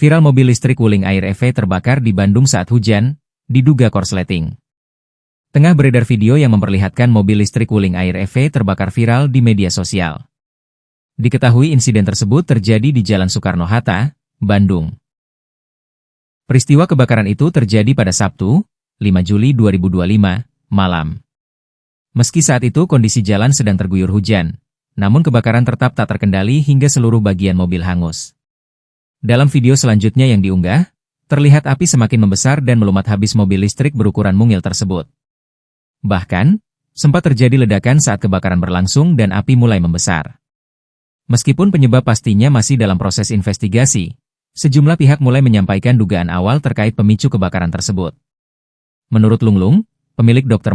Viral mobil listrik Wuling Air EV terbakar di Bandung saat hujan, diduga korsleting. Tengah beredar video yang memperlihatkan mobil listrik Wuling Air EV terbakar viral di media sosial. Diketahui insiden tersebut terjadi di Jalan Soekarno-Hatta, Bandung. Peristiwa kebakaran itu terjadi pada Sabtu, 5 Juli 2025, malam. Meski saat itu kondisi jalan sedang terguyur hujan, namun kebakaran tetap tak terkendali hingga seluruh bagian mobil hangus. Dalam video selanjutnya yang diunggah, terlihat api semakin membesar dan melumat habis mobil listrik berukuran mungil tersebut. Bahkan, sempat terjadi ledakan saat kebakaran berlangsung dan api mulai membesar. Meskipun penyebab pastinya masih dalam proses investigasi, sejumlah pihak mulai menyampaikan dugaan awal terkait pemicu kebakaran tersebut. Menurut Lunglung, pemilik Dr.